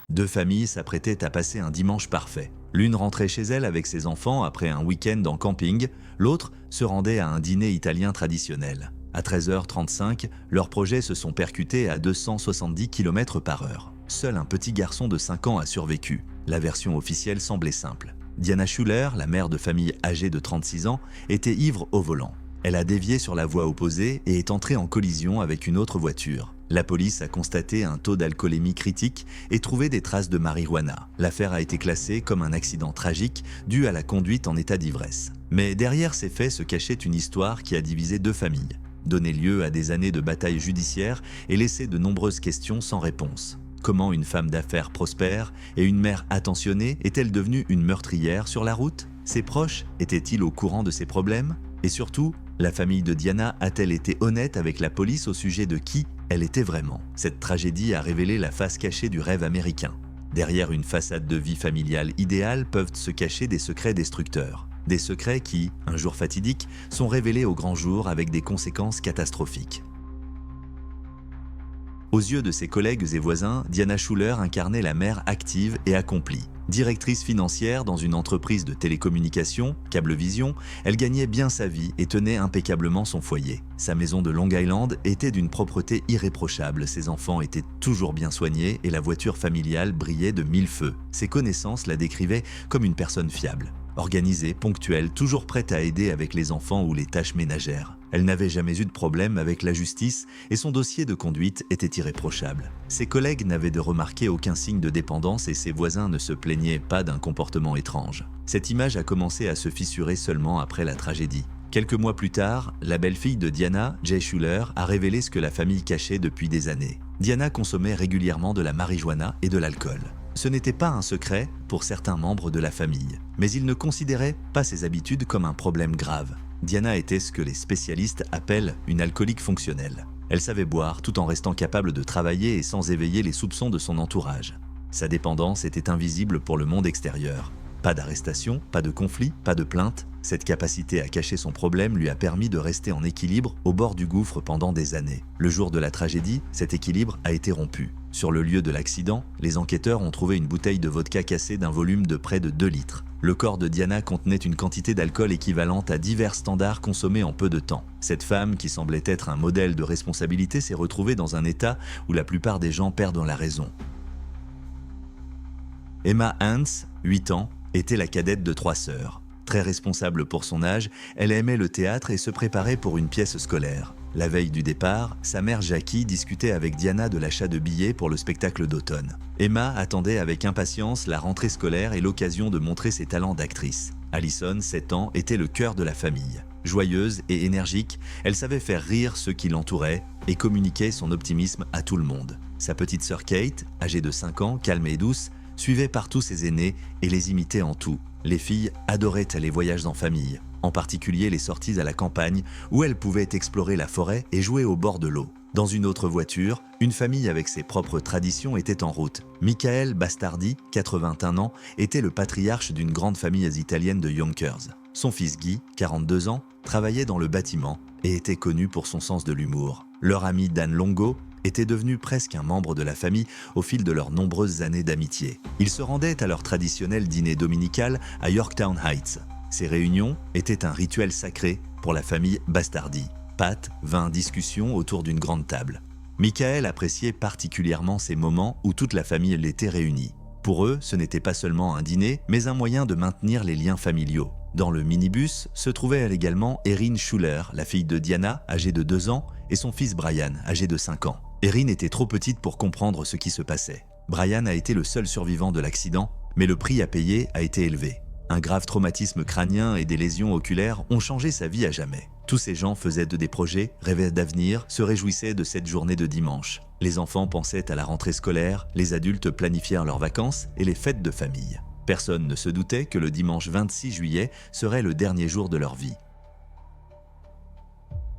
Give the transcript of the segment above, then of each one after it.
Deux familles s'apprêtaient à passer un dimanche parfait. L'une rentrait chez elle avec ses enfants après un week-end en camping, l'autre se rendait à un dîner italien traditionnel. À 13h35, leurs projets se sont percutés à 270 km/h. Seul un petit garçon de 5 ans a survécu. La version officielle semblait simple. Diana Schuller, la mère de famille âgée de 36 ans, était ivre au volant. Elle a dévié sur la voie opposée et est entrée en collision avec une autre voiture. La police a constaté un taux d'alcoolémie critique et trouvé des traces de marijuana. L'affaire a été classée comme un accident tragique dû à la conduite en état d'ivresse. Mais derrière ces faits se cachait une histoire qui a divisé deux familles, donné lieu à des années de bataille judiciaire et laissé de nombreuses questions sans réponse. Comment une femme d'affaires prospère et une mère attentionnée est-elle devenue une meurtrière sur la route? Ses proches étaient-ils au courant de ses problèmes? Et surtout, la famille de Diana a-t-elle été honnête avec la police au sujet de qui elle était vraiment? Cette tragédie a révélé la face cachée du rêve américain. Derrière une façade de vie familiale idéale peuvent se cacher des secrets destructeurs. Des secrets qui, un jour fatidique, sont révélés au grand jour avec des conséquences catastrophiques. Aux yeux de ses collègues et voisins, Diana Schuller incarnait la mère active et accomplie. Directrice financière dans une entreprise de télécommunications, Cablevision, elle gagnait bien sa vie et tenait impeccablement son foyer. Sa maison de Long Island était d'une propreté irréprochable, ses enfants étaient toujours bien soignés et la voiture familiale brillait de mille feux. Ses connaissances la décrivaient comme une personne fiable. Organisée, ponctuelle, toujours prête à aider avec les enfants ou les tâches ménagères. Elle n'avait jamais eu de problème avec la justice et son dossier de conduite était irréprochable. Ses collègues n'avaient de remarquer aucun signe de dépendance et ses voisins ne se plaignaient pas d'un comportement étrange. Cette image a commencé à se fissurer seulement après la tragédie. Quelques mois plus tard, la belle-fille de Diana, Jay Schuller, a révélé ce que la famille cachait depuis des années. Diana consommait régulièrement de la marijuana et de l'alcool. Ce n'était pas un secret pour certains membres de la famille, mais ils ne considéraient pas ses habitudes comme un problème grave. Diana était ce que les spécialistes appellent une alcoolique fonctionnelle. Elle savait boire tout en restant capable de travailler et sans éveiller les soupçons de son entourage. Sa dépendance était invisible pour le monde extérieur. Pas d'arrestation, pas de conflit, pas de plainte. Cette capacité à cacher son problème lui a permis de rester en équilibre au bord du gouffre pendant des années. Le jour de la tragédie, cet équilibre a été rompu. Sur le lieu de l'accident, les enquêteurs ont trouvé une bouteille de vodka cassée d'un volume de près de 2 litres. Le corps de Diana contenait une quantité d'alcool équivalente à divers standards consommés en peu de temps. Cette femme, qui semblait être un modèle de responsabilité, s'est retrouvée dans un état où la plupart des gens perdent la raison. Emma Hans, 8 ans, était la cadette de 3 sœurs. Très responsable pour son âge, elle aimait le théâtre et se préparait pour une pièce scolaire. La veille du départ, sa mère Jackie discutait avec Diana de l'achat de billets pour le spectacle d'automne. Emma attendait avec impatience la rentrée scolaire et l'occasion de montrer ses talents d'actrice. Allison, 7 ans, était le cœur de la famille. Joyeuse et énergique, elle savait faire rire ceux qui l'entouraient et communiquait son optimisme à tout le monde. Sa petite sœur Kate, âgée de 5 ans, calme et douce, suivait partout ses aînés et les imitait en tout. Les filles adoraient les voyages en famille, en particulier les sorties à la campagne où elles pouvaient explorer la forêt et jouer au bord de l'eau. Dans une autre voiture, une famille avec ses propres traditions était en route. Michael Bastardi, 81 ans, était le patriarche d'une grande famille italienne de Yonkers. Son fils Guy, 42 ans, travaillait dans le bâtiment et était connu pour son sens de l'humour. Leur ami Dan Longo était devenu presque un membre de la famille au fil de leurs nombreuses années d'amitié. Ils se rendaient à leur traditionnel dîner dominical à Yorktown Heights. Ces réunions étaient un rituel sacré pour la famille Bastardi. Pâtes, vin, discussions autour d'une grande table. Michael appréciait particulièrement ces moments où toute la famille était réunie. Pour eux, ce n'était pas seulement un dîner, mais un moyen de maintenir les liens familiaux. Dans le minibus se trouvait également Erin Schuller, la fille de Diana, âgée de 2 ans, et son fils Brian, âgé de 5 ans. Erin était trop petite pour comprendre ce qui se passait. Brian a été le seul survivant de l'accident, mais le prix à payer a été élevé. Un grave traumatisme crânien et des lésions oculaires ont changé sa vie à jamais. Tous ces gens faisaient des projets, rêvaient d'avenir, se réjouissaient de cette journée de dimanche. Les enfants pensaient à la rentrée scolaire, les adultes planifièrent leurs vacances et les fêtes de famille. Personne ne se doutait que le dimanche 26 juillet serait le dernier jour de leur vie.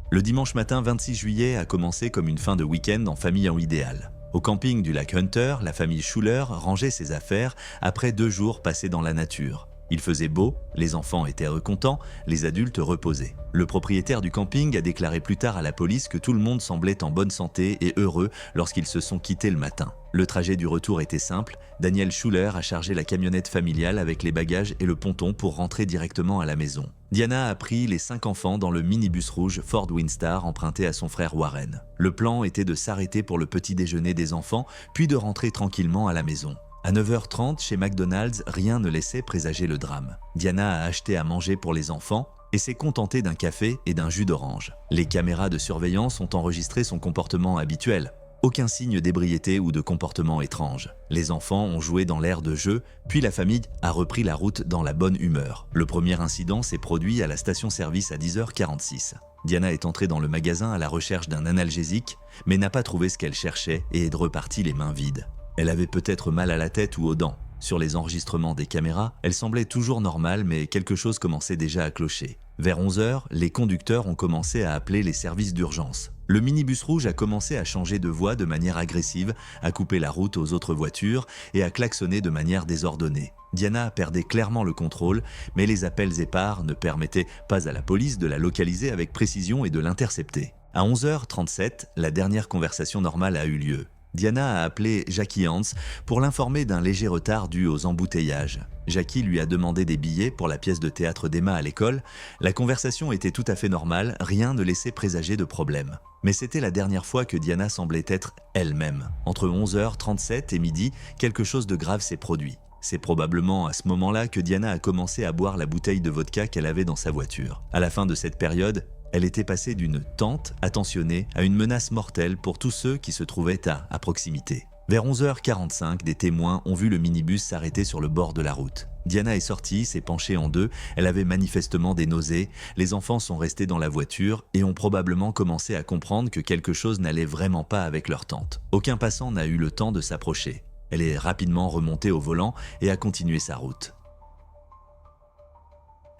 Le dimanche matin 26 juillet a commencé comme une fin de week-end en famille en idéal. Au camping du lac Hunter, la famille Schuller rangeait ses affaires après 2 jours passés dans la nature. Il faisait beau, les enfants étaient contents, les adultes reposés. Le propriétaire du camping a déclaré plus tard à la police que tout le monde semblait en bonne santé et heureux lorsqu'ils se sont quittés le matin. Le trajet du retour était simple, Daniel Schuller a chargé la camionnette familiale avec les bagages et le ponton pour rentrer directement à la maison. Diana a pris les 5 enfants dans le minibus rouge Ford Windstar emprunté à son frère Warren. Le plan était de s'arrêter pour le petit déjeuner des enfants, puis de rentrer tranquillement à la maison. À 9h30, chez McDonald's, rien ne laissait présager le drame. Diana a acheté à manger pour les enfants et s'est contentée d'un café et d'un jus d'orange. Les caméras de surveillance ont enregistré son comportement habituel. Aucun signe d'ébriété ou de comportement étrange. Les enfants ont joué dans l'air de jeu, puis la famille a repris la route dans la bonne humeur. Le premier incident s'est produit à la station-service à 10h46. Diana est entrée dans le magasin à la recherche d'un analgésique, mais n'a pas trouvé ce qu'elle cherchait et est repartie les mains vides. Elle avait peut-être mal à la tête ou aux dents. Sur les enregistrements des caméras, elle semblait toujours normale, mais quelque chose commençait déjà à clocher. Vers 11h, les conducteurs ont commencé à appeler les services d'urgence. Le minibus rouge a commencé à changer de voie de manière agressive, à couper la route aux autres voitures et à klaxonner de manière désordonnée. Diana perdait clairement le contrôle, mais les appels épars ne permettaient pas à la police de la localiser avec précision et de l'intercepter. À 11h37, la dernière conversation normale a eu lieu. Diana a appelé Jackie Hans pour l'informer d'un léger retard dû aux embouteillages. Jackie lui a demandé des billets pour la pièce de théâtre d'Emma à l'école. La conversation était tout à fait normale, rien ne laissait présager de problème. Mais c'était la dernière fois que Diana semblait être elle-même. Entre 11h37 et midi, quelque chose de grave s'est produit. C'est probablement à ce moment-là que Diana a commencé à boire la bouteille de vodka qu'elle avait dans sa voiture. À la fin de cette période, elle était passée d'une tente attentionnée à une menace mortelle pour tous ceux qui se trouvaient à proximité. Vers 11h45, des témoins ont vu le minibus s'arrêter sur le bord de la route. Diana est sortie, s'est penchée en deux, elle avait manifestement des nausées, les enfants sont restés dans la voiture et ont probablement commencé à comprendre que quelque chose n'allait vraiment pas avec leur tante. Aucun passant n'a eu le temps de s'approcher. Elle est rapidement remontée au volant et a continué sa route.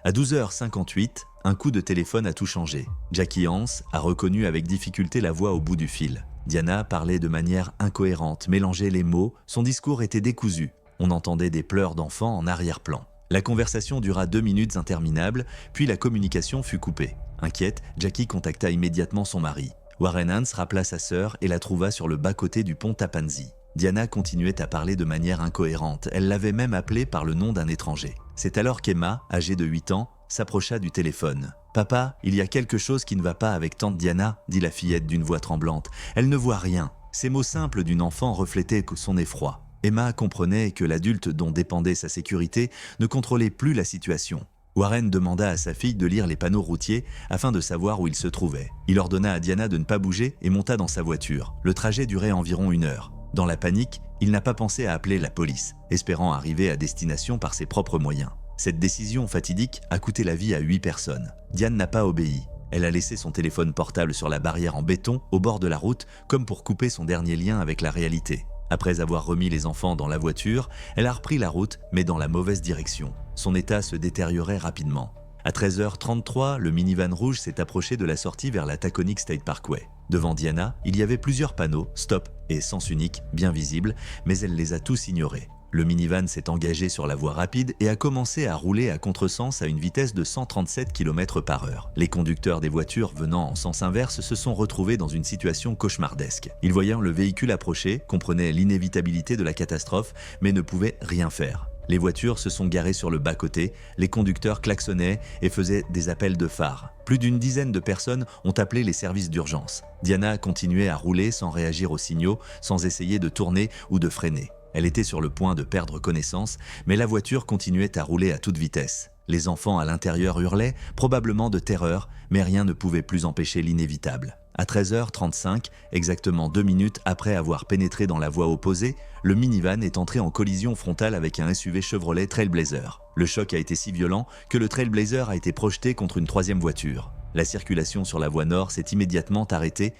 À 12h58, un coup de téléphone a tout changé. Jackie Hans a reconnu avec difficulté la voix au bout du fil. Diana parlait de manière incohérente, mélangeait les mots, son discours était décousu. On entendait des pleurs d'enfants en arrière-plan. La conversation dura 2 minutes interminables, puis la communication fut coupée. Inquiète, Jackie contacta immédiatement son mari. Warren Hans rappela sa sœur et la trouva sur le bas-côté du pont Tappanzee. Diana continuait à parler de manière incohérente, elle l'avait même appelé par le nom d'un étranger. C'est alors qu'Emma, âgée de 8 ans, s'approcha du téléphone. « Papa, il y a quelque chose qui ne va pas avec tante Diana », dit la fillette d'une voix tremblante. « Elle ne voit rien. » Ces mots simples d'une enfant reflétaient son effroi. Emma comprenait que l'adulte dont dépendait sa sécurité ne contrôlait plus la situation. Warren demanda à sa fille de lire les panneaux routiers afin de savoir où il se trouvait. Il ordonna à Diana de ne pas bouger et monta dans sa voiture. Le trajet durait environ 1 heure. Dans la panique, il n'a pas pensé à appeler la police, espérant arriver à destination par ses propres moyens. Cette décision fatidique a coûté la vie à 8 personnes. Diane n'a pas obéi. Elle a laissé son téléphone portable sur la barrière en béton au bord de la route comme pour couper son dernier lien avec la réalité. Après avoir remis les enfants dans la voiture, elle a repris la route mais dans la mauvaise direction. Son état se détériorait rapidement. À 13h33, le minivan rouge s'est approché de la sortie vers la Taconic State Parkway. Devant Diana, il y avait plusieurs panneaux, stop et sens unique, bien visibles, mais elle les a tous ignorés. Le minivan s'est engagé sur la voie rapide et a commencé à rouler à contresens à une vitesse de 137 km/h. Les conducteurs des voitures venant en sens inverse se sont retrouvés dans une situation cauchemardesque. Ils voyaient le véhicule approcher, comprenaient l'inévitabilité de la catastrophe, mais ne pouvaient rien faire. Les voitures se sont garées sur le bas-côté, les conducteurs klaxonnaient et faisaient des appels de phare. Plus d'une dizaine de personnes ont appelé les services d'urgence. Diana continuait à rouler sans réagir aux signaux, sans essayer de tourner ou de freiner. Elle était sur le point de perdre connaissance, mais la voiture continuait à rouler à toute vitesse. Les enfants à l'intérieur hurlaient, probablement de terreur, mais rien ne pouvait plus empêcher l'inévitable. À 13h35, exactement 2 minutes après avoir pénétré dans la voie opposée, le minivan est entré en collision frontale avec un SUV Chevrolet Trailblazer. Le choc a été si violent que le Trailblazer a été projeté contre une 3e voiture. La circulation sur la voie nord s'est immédiatement arrêtée.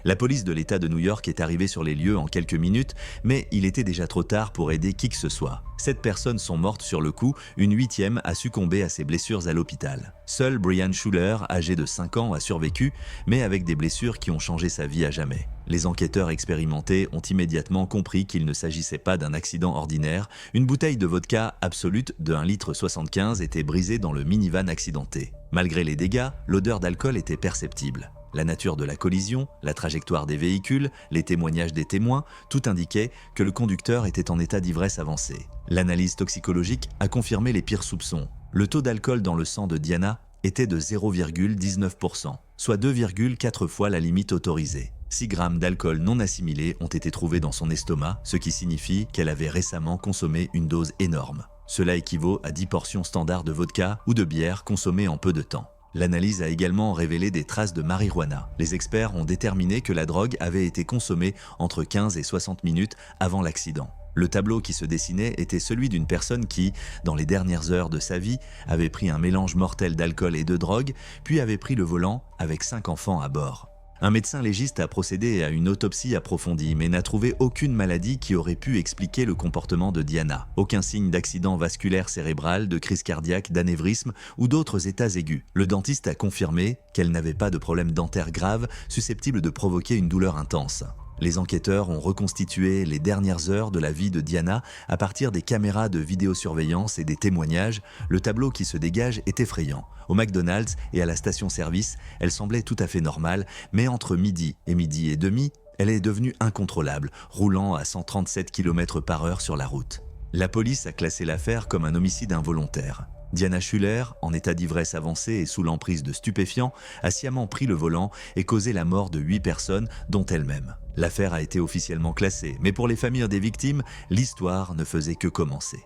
La police de l'État de New York est arrivée sur les lieux en quelques minutes, mais il était déjà trop tard pour aider qui que ce soit. 7 personnes sont mortes sur le coup, une 8e a succombé à ses blessures à l'hôpital. Seul Brian Schuler, âgé de 5 ans, a survécu, mais avec des blessures qui ont changé sa vie à jamais. Les enquêteurs expérimentés ont immédiatement compris qu'il ne s'agissait pas d'un accident ordinaire. Une bouteille de vodka Absolut de 1,75 litre était brisée dans le minivan accidenté. Malgré les dégâts, l'odeur d'alcool était perceptible. La nature de la collision, la trajectoire des véhicules, les témoignages des témoins, tout indiquait que le conducteur était en état d'ivresse avancée. L'analyse toxicologique a confirmé les pires soupçons. Le taux d'alcool dans le sang de Diana était de 0,19%, soit 2,4 fois la limite autorisée. 6 grammes d'alcool non assimilé ont été trouvés dans son estomac, ce qui signifie qu'elle avait récemment consommé une dose énorme. Cela équivaut à 10 portions standards de vodka ou de bière consommées en peu de temps. L'analyse a également révélé des traces de marijuana. Les experts ont déterminé que la drogue avait été consommée entre 15 et 60 minutes avant l'accident. Le tableau qui se dessinait était celui d'une personne qui, dans les dernières heures de sa vie, avait pris un mélange mortel d'alcool et de drogue, puis avait pris le volant avec 5 enfants à bord. Un médecin légiste a procédé à une autopsie approfondie, mais n'a trouvé aucune maladie qui aurait pu expliquer le comportement de Diana. Aucun signe d'accident vasculaire cérébral, de crise cardiaque, d'anévrisme ou d'autres états aigus. Le dentiste a confirmé qu'elle n'avait pas de problème dentaire grave susceptible de provoquer une douleur intense. Les enquêteurs ont reconstitué les dernières heures de la vie de Diana à partir des caméras de vidéosurveillance et des témoignages. Le tableau qui se dégage est effrayant. Au McDonald's et à la station-service, elle semblait tout à fait normale, mais entre midi et demi, elle est devenue incontrôlable, roulant à 137 km/h sur la route. La police a classé l'affaire comme un homicide involontaire. Diana Schuler, en état d'ivresse avancée et sous l'emprise de stupéfiants, a sciemment pris le volant et causé la mort de 8 personnes, dont elle-même. L'affaire a été officiellement classée, mais pour les familles des victimes, l'histoire ne faisait que commencer.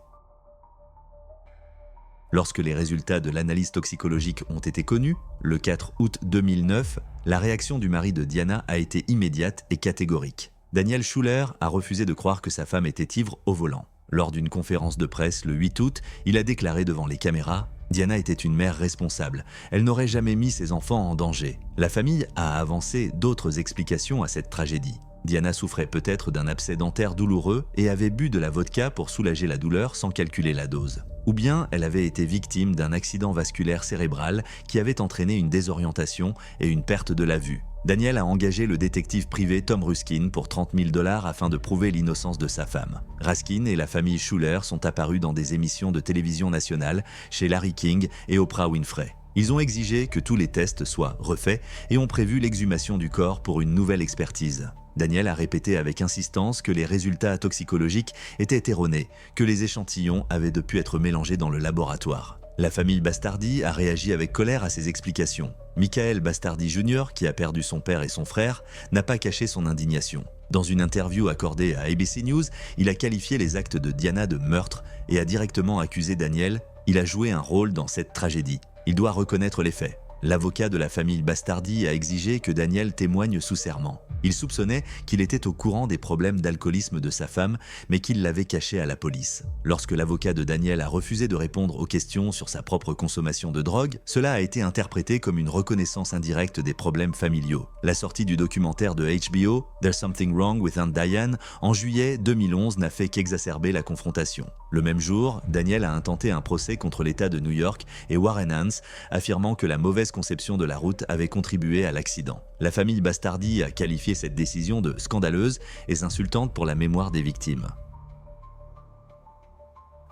Lorsque les résultats de l'analyse toxicologique ont été connus, le 4 août 2009, la réaction du mari de Diana a été immédiate et catégorique. Daniel Schuler a refusé de croire que sa femme était ivre au volant. Lors d'une conférence de presse le 8 août, il a déclaré devant les caméras « Diana était une mère responsable. Elle n'aurait jamais mis ses enfants en danger. » La famille a avancé d'autres explications à cette tragédie. Diana souffrait peut-être d'un abcès dentaire douloureux et avait bu de la vodka pour soulager la douleur sans calculer la dose. Ou bien elle avait été victime d'un accident vasculaire cérébral qui avait entraîné une désorientation et une perte de la vue. Daniel a engagé le détective privé Tom Ruskin pour $30 000 afin de prouver l'innocence de sa femme. Ruskin et la famille Schuler sont apparus dans des émissions de télévision nationale chez Larry King et Oprah Winfrey. Ils ont exigé que tous les tests soient refaits et ont prévu l'exhumation du corps pour une nouvelle expertise. Daniel a répété avec insistance que les résultats toxicologiques étaient erronés, que les échantillons avaient pu être mélangés dans le laboratoire. La famille Bastardi a réagi avec colère à ces explications. Michael Bastardi Jr., qui a perdu son père et son frère, n'a pas caché son indignation. Dans une interview accordée à ABC News, il a qualifié les actes de Diana de meurtre et a directement accusé Daniel. Il a joué un rôle dans cette tragédie. Il doit reconnaître les faits. L'avocat de la famille Bastardi a exigé que Daniel témoigne sous serment. Il soupçonnait qu'il était au courant des problèmes d'alcoolisme de sa femme, mais qu'il l'avait caché à la police. Lorsque l'avocat de Daniel a refusé de répondre aux questions sur sa propre consommation de drogue, cela a été interprété comme une reconnaissance indirecte des problèmes familiaux. La sortie du documentaire de HBO, There's Something Wrong with Aunt Diane, en juillet 2011 n'a fait qu'exacerber la confrontation. Le même jour, Daniel a intenté un procès contre l'État de New York et Warren Hans, affirmant que la mauvaise conception de la route avait contribué à l'accident. La famille Bastardi a qualifié cette décision de scandaleuse et insultante pour la mémoire des victimes.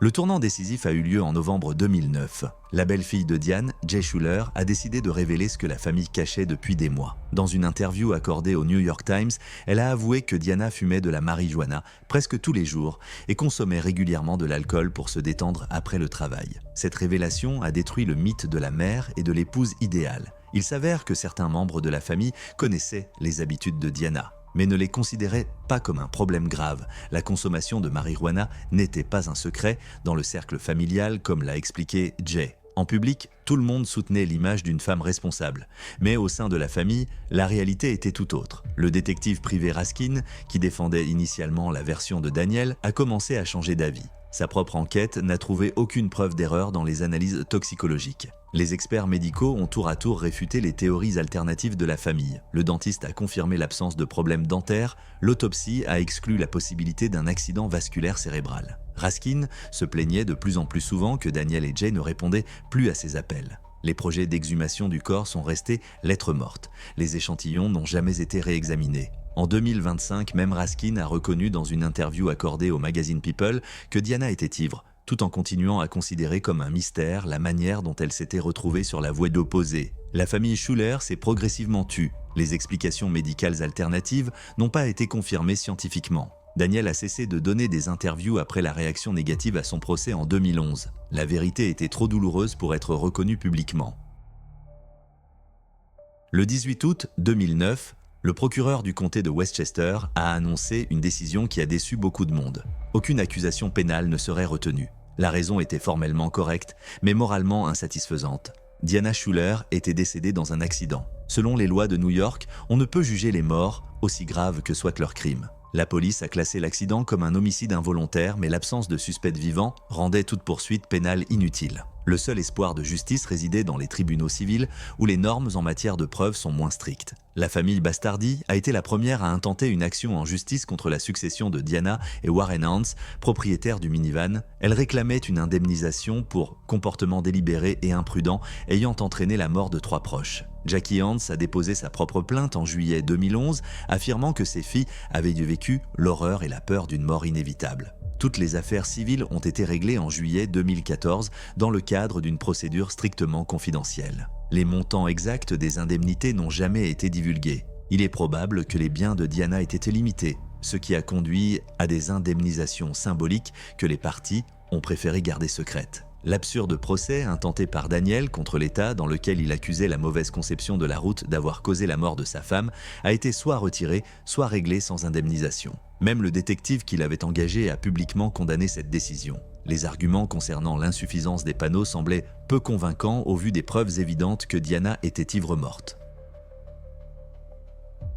Le tournant décisif a eu lieu en novembre 2009. La belle-fille de Diane, Jay Schuler, a décidé de révéler ce que la famille cachait depuis des mois. Dans une interview accordée au New York Times, elle a avoué que Diana fumait de la marijuana presque tous les jours et consommait régulièrement de l'alcool pour se détendre après le travail. Cette révélation a détruit le mythe de la mère et de l'épouse idéale. Il s'avère que certains membres de la famille connaissaient les habitudes de Diana, mais ne les considéraient pas comme un problème grave. La consommation de marijuana n'était pas un secret dans le cercle familial, comme l'a expliqué Jay. En public, tout le monde soutenait l'image d'une femme responsable. Mais au sein de la famille, la réalité était tout autre. Le détective privé Ruskin, qui défendait initialement la version de Daniel, a commencé à changer d'avis. Sa propre enquête n'a trouvé aucune preuve d'erreur dans les analyses toxicologiques. Les experts médicaux ont tour à tour réfuté les théories alternatives de la famille. Le dentiste a confirmé l'absence de problèmes dentaires, l'autopsie a exclu la possibilité d'un accident vasculaire cérébral. Raskin se plaignait de plus en plus souvent que Daniel et Jay ne répondaient plus à ses appels. Les projets d'exhumation du corps sont restés lettre morte. Les échantillons n'ont jamais été réexaminés. En 2025, même Raskin a reconnu dans une interview accordée au magazine People que Diana était ivre, tout en continuant à considérer comme un mystère la manière dont elle s'était retrouvée sur la voie d'opposé. La famille Schuller s'est progressivement tue. Les explications médicales alternatives n'ont pas été confirmées scientifiquement. Daniel a cessé de donner des interviews après la réaction négative à son procès en 2011. La vérité était trop douloureuse pour être reconnue publiquement. Le 18 août 2009, le procureur du comté de Westchester a annoncé une décision qui a déçu beaucoup de monde. Aucune accusation pénale ne serait retenue. La raison était formellement correcte, mais moralement insatisfaisante. Diana Schuller était décédée dans un accident. Selon les lois de New York, on ne peut juger les morts, aussi graves que soit leur crime. La police a classé l'accident comme un homicide involontaire, mais l'absence de suspect vivant rendait toute poursuite pénale inutile. Le seul espoir de justice résidait dans les tribunaux civils, où les normes en matière de preuves sont moins strictes. La famille Bastardi a été la première à intenter une action en justice contre la succession de Diana et Warren Hans, propriétaires du minivan. Elle réclamait une indemnisation pour comportement délibéré et imprudent ayant entraîné la mort de 3 proches. Jackie Hans a déposé sa propre plainte en juillet 2011, affirmant que ses filles avaient vécu l'horreur et la peur d'une mort inévitable. Toutes les affaires civiles ont été réglées en juillet 2014 dans le cadre d'une procédure strictement confidentielle. Les montants exacts des indemnités n'ont jamais été divulgués. Il est probable que les biens de Diana aient été limités, ce qui a conduit à des indemnisations symboliques que les parties ont préféré garder secrètes. L'absurde procès intenté par Daniel contre l'État, dans lequel il accusait la mauvaise conception de la route d'avoir causé la mort de sa femme, a été soit retiré, soit réglé sans indemnisation. Même le détective qui l'avait engagé a publiquement condamné cette décision. Les arguments concernant l'insuffisance des panneaux semblaient peu convaincants au vu des preuves évidentes que Diana était ivre-morte.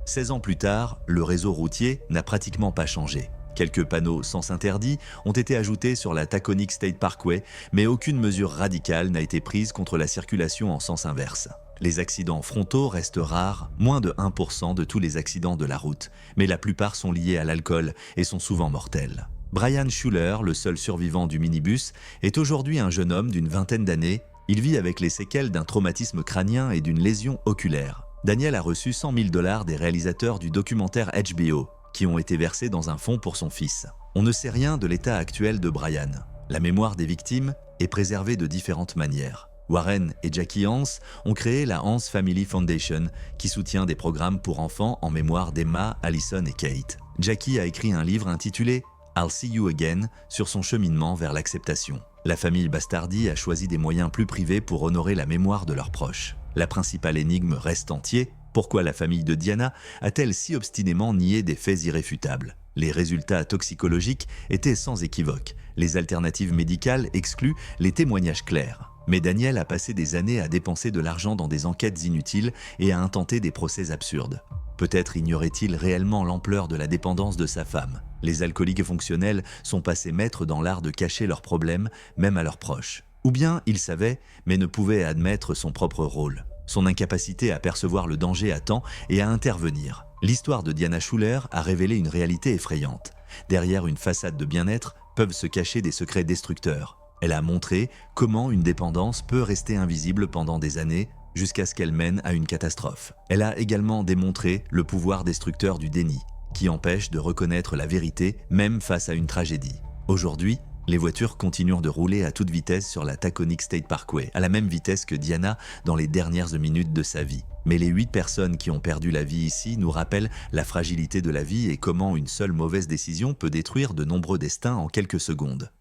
16 ans plus tard, le réseau routier n'a pratiquement pas changé. Quelques panneaux sens interdits ont été ajoutés sur la Taconic State Parkway, mais aucune mesure radicale n'a été prise contre la circulation en sens inverse. Les accidents frontaux restent rares, moins de 1% de tous les accidents de la route, mais la plupart sont liés à l'alcool et sont souvent mortels. Brian Schuller, le seul survivant du minibus, est aujourd'hui un jeune homme d'une vingtaine d'années. Il vit avec les séquelles d'un traumatisme crânien et d'une lésion oculaire. Daniel a reçu $100 000 des réalisateurs du documentaire HBO, qui ont été versés dans un fonds pour son fils. On ne sait rien de l'état actuel de Brian. La mémoire des victimes est préservée de différentes manières. Warren et Jackie Hans ont créé la Hans Family Foundation, qui soutient des programmes pour enfants en mémoire d'Emma, Allison et Kate. Jackie a écrit un livre intitulé « I'll See You Again » sur son cheminement vers l'acceptation. La famille Bastardi a choisi des moyens plus privés pour honorer la mémoire de leurs proches. La principale énigme reste entière. Pourquoi la famille de Diana a-t-elle si obstinément nié des faits irréfutables? Les résultats toxicologiques étaient sans équivoque. Les alternatives médicales excluent les témoignages clairs. Mais Daniel a passé des années à dépenser de l'argent dans des enquêtes inutiles et à intenter des procès absurdes. Peut-être ignorait-il réellement l'ampleur de la dépendance de sa femme. Les alcooliques fonctionnels sont passés maîtres dans l'art de cacher leurs problèmes, même à leurs proches. Ou bien il savait, mais ne pouvait admettre son propre rôle. Son incapacité à percevoir le danger à temps et à intervenir. L'histoire de Diana Schuller a révélé une réalité effrayante. Derrière une façade de bien-être peuvent se cacher des secrets destructeurs. Elle a montré comment une dépendance peut rester invisible pendant des années jusqu'à ce qu'elle mène à une catastrophe. Elle a également démontré le pouvoir destructeur du déni, qui empêche de reconnaître la vérité même face à une tragédie. Aujourd'hui, les voitures continuent de rouler à toute vitesse sur la Taconic State Parkway, à la même vitesse que Diana dans les dernières minutes de sa vie. Mais les 8 personnes qui ont perdu la vie ici nous rappellent la fragilité de la vie et comment une seule mauvaise décision peut détruire de nombreux destins en quelques secondes.